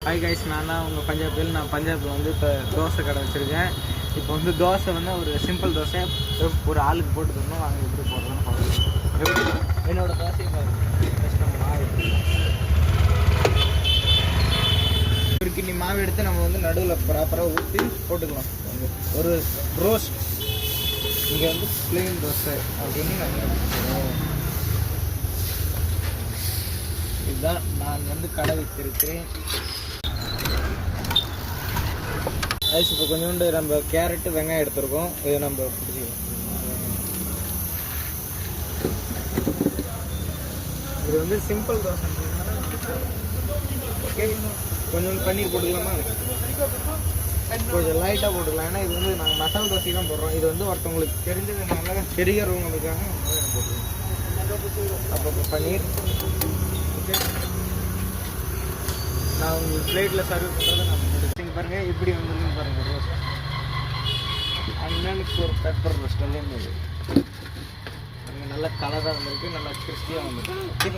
Hi guys, நான் தான் உங்கள் பஞ்சாபில். நான் பஞ்சாபில் வந்து இப்போ தோசை கடை வச்சுருக்கேன். இப்போ வந்து தோசை வந்து ஒரு சிம்பிள் தோசை ஒரு ஆளுக்கு போட்டு தரணும். வாங்க எப்படி போடுறோன்னு பார்க்கலாம். என்னோட தோசையை பாருங்கள். மாவு ஒரு கிண்ணி மாவு எடுத்து நம்ம வந்து நடுவில் ப்ராப்பராக ஊற்றி போட்டுக்கலாம். ஒரு ரோஸ்ட் இங்கே வந்து பிளெயின் தோசை அப்படின்னு நாங்கள் இதுதான் நான் வந்து கடை வச்சிருக்கிறேன். ஐஸ் இப்போ கொஞ்சோண்டு நம்ம கேரட்டு வெங்காயம் எடுத்துருக்கோம். இதை நம்ம பிடிச்சிக்கலாம். இது வந்து சிம்பிள் தோசை. ஓகே, கொஞ்சோண்டு பன்னீர் போட்டுக்கலாமா? கொஞ்சம் லைட்டாக போட்டுக்கலாம். ஏன்னா இது வந்து நாங்கள் மசாலா தோசை தான் போடுறோம். இது வந்து ஒருத்தவங்களுக்கு தெரிஞ்சதுனால தெரிகிறவங்களுக்காக போட்டுருவோம். அப்போ பன்னீர் நான் உங்களுக்கு பிளேட்டில் சர்வ் பண்ணுறதை நான் முடிச்சுங்க. பாருங்கள் எப்படி வந்துருக்குன்னு பாருங்கள். ரோஸ்ட் அண்ணனுக்கு ஒரு பெப்பர் ரோஸ்ட் எல்லாம் அங்கே நல்லா கலராக வந்திருக்கு, நல்லா கிறிஸ்பியாக வந்துருக்கு.